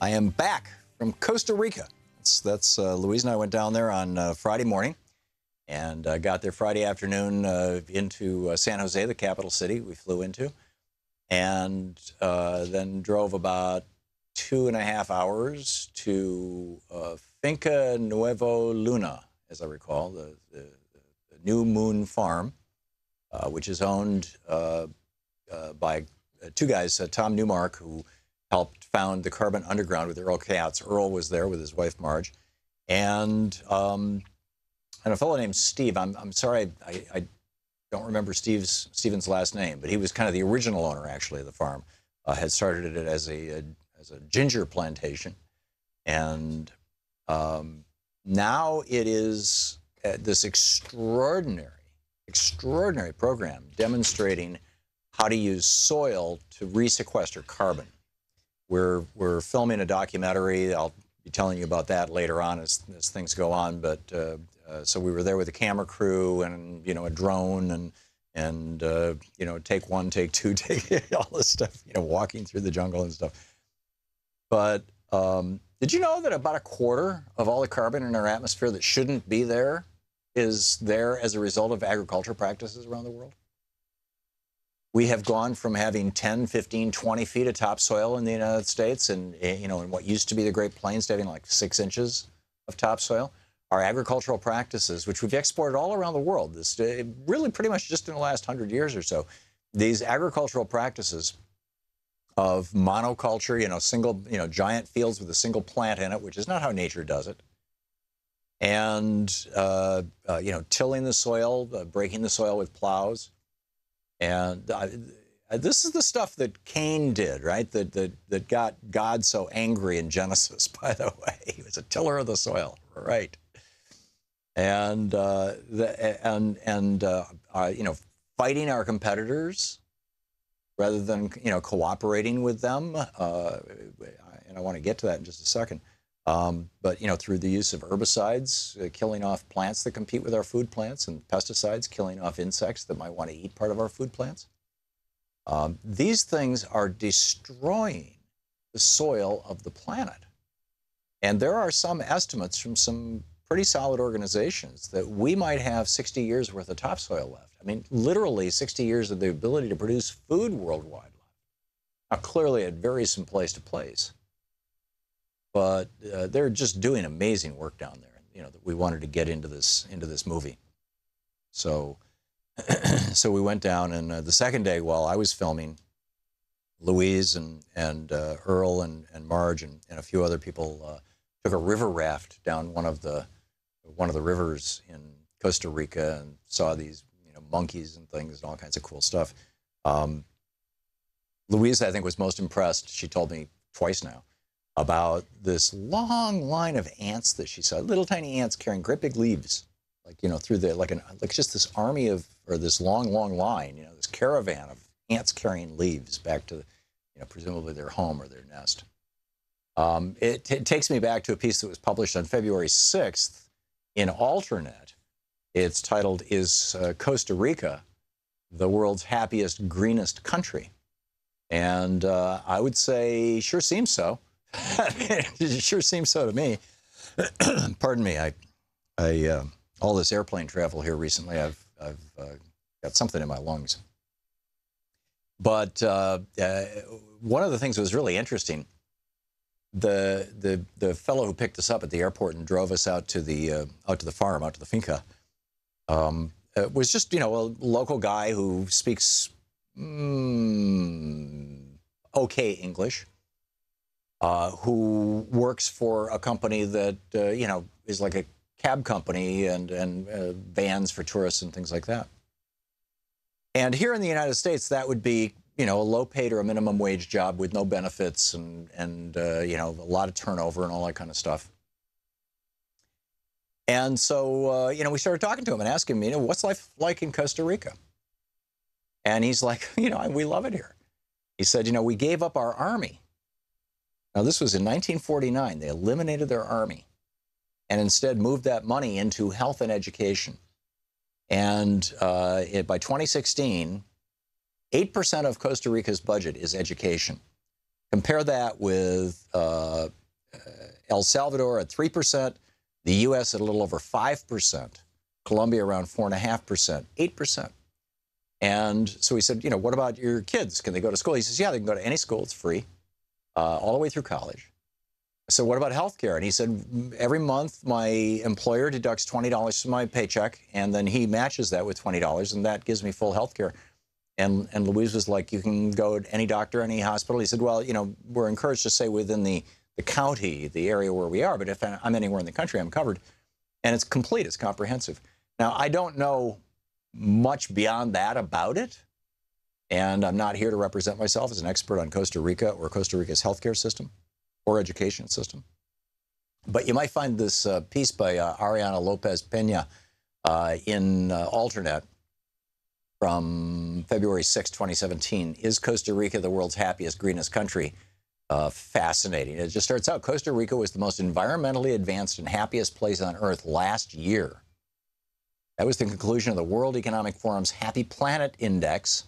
I am back from Costa Rica. That's Louise and I went down there on Friday morning and got there Friday afternoon into San Jose, the capital city we flew into, and then drove about 2.5 hours to Finca Nuevo Luna, as I recall, the New Moon Farm, which is owned by two guys, Tom Newmark, who helped found the Carbon Underground with Earl Katz. Earl was there with his wife, Marge, and a fellow named Steve. I'm sorry, I don't remember Stephen's last name, but he was kind of the original owner, actually, of the farm. Had started it as a ginger plantation, and now it is this extraordinary program demonstrating how to use soil to resequester carbon. We're filming a documentary. I'll be telling you about that later on as things go on. But so we were there with a camera crew and a drone and take one, take two, take all this stuff. Walking through the jungle and stuff. But did you know that about a quarter of all the carbon in our atmosphere that shouldn't be there is there as a result of agricultural practices around the world? We have gone from having 10, 15, 20 feet of topsoil in the United States and, in what used to be the Great Plains to having like 6 inches of topsoil. Our agricultural practices, which we've exported all around the world, this really pretty much just in the last 100 years or so, these agricultural practices of monoculture, single, giant fields with a single plant in it, which is not how nature does it. And, tilling the soil, breaking the soil with plows. And this is the stuff that Cain did, right? That got God so angry in Genesis, by the way. He was a tiller of the soil, right? And fighting our competitors rather than, cooperating with them. And I want to get to that in just a second. But, through the use of herbicides, killing off plants that compete with our food plants, and pesticides, killing off insects that might want to eat part of our food plants. These things are destroying the soil of the planet. And there are some estimates from some pretty solid organizations that we might have 60 years worth of topsoil left. I mean, literally 60 years of the ability to produce food worldwide left. Now, clearly it varies from place to place. But they're just doing amazing work down there. That we wanted to get into this movie. So, so we went down, and the second day, while I was filming, Louise and Earl and Marge and a few other people took a river raft down one of the rivers in Costa Rica and saw these monkeys and things and all kinds of cool stuff. Louise, I think, was most impressed. She told me twice now about this long line of ants that she saw, little tiny ants carrying great big leaves, through the like just this army or this long line, this caravan of ants carrying leaves back to, presumably their home or their nest. It takes me back to a piece that was published on February 6th in Alternet. It's titled, "Is Costa Rica the World's Happiest, Greenest Country?" And I would say, sure seems so. It sure seems so to me. Pardon me. I all this airplane travel here recently, I've got something in my lungs. But one of the things that was really interesting, the fellow who picked us up at the airport and drove us out to the farm, out to the finca, was just a local guy who speaks okay English. Who works for a company that, is like a cab company and vans for tourists and things like that. And here in the United States, that would be, a low paid or a minimum wage job with no benefits and a lot of turnover and all that kind of stuff. And so, we started talking to him and asking him, what's life like in Costa Rica? And he's like, we love it here. He said, we gave up our army. Now, this was in 1949. They eliminated their army and instead moved that money into health and education. And by 2016, 8% of Costa Rica's budget is education. Compare that with El Salvador at 3%, the U.S. at a little over 5%, Colombia around 4.5%, 8%. And so he said, you know, what about your kids? Can they go to school? He says, yeah, they can go to any school. It's free, all the way through college. I said, what about health care? And he said, every month my employer deducts $20 from my paycheck, and then he matches that with $20, and that gives me full health care. And Louise was like, you can go to any doctor, any hospital. He said, well, you know, we're encouraged to stay within the county, the area where we are, but if I'm anywhere in the country, I'm covered. And it's complete, it's comprehensive. Now, I don't know much beyond that about it, and I'm not here to represent myself as an expert on Costa Rica or Costa Rica's healthcare system or education system. But you might find this piece by Ariana Lopez Pena in Alternet from February 6, 2017. Is Costa Rica the world's happiest, greenest country? Fascinating. It just starts out, Costa Rica was the most environmentally advanced and happiest place on earth last year. That was the conclusion of the World Economic Forum's Happy Planet Index,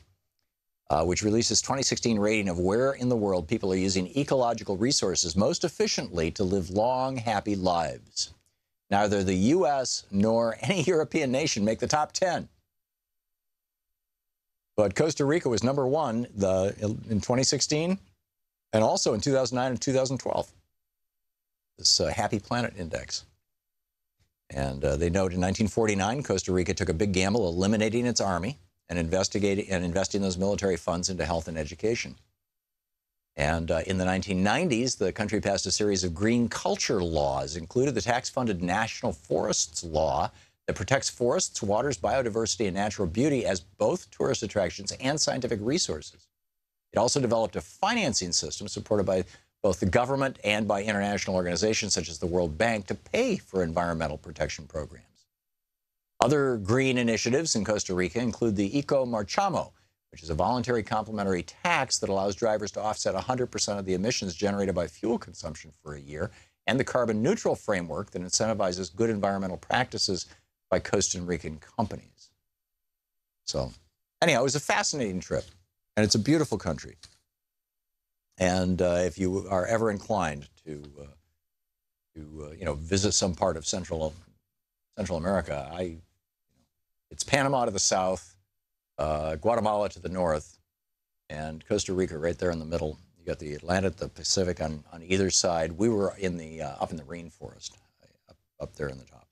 which releases 2016 rating of where in the world people are using ecological resources most efficiently to live long, happy lives. Neither the U.S. nor any European nation make the top 10. But Costa Rica was number one in 2016 and also in 2009 and 2012, this Happy Planet Index. And they note in 1949, Costa Rica took a big gamble eliminating its army and investing those military funds into health and education. And in the 1990s, the country passed a series of green culture laws, included the tax-funded National Forests Law that protects forests, waters, biodiversity, and natural beauty as both tourist attractions and scientific resources. It also developed a financing system supported by both the government and by international organizations such as the World Bank to pay for environmental protection programs. Other green initiatives in Costa Rica include the Eco Marchamo, which is a voluntary complementary tax that allows drivers to offset 100% of the emissions generated by fuel consumption for a year, and the carbon neutral framework that incentivizes good environmental practices by Costa Rican companies. So anyhow, it was a fascinating trip, and it's a beautiful country. And if you are ever inclined to visit some part of Central America, it's Panama to the south, Guatemala to the north, and Costa Rica right there in the middle. You got the Atlantic, the Pacific on either side. We were in the up in the rainforest, up there in the top.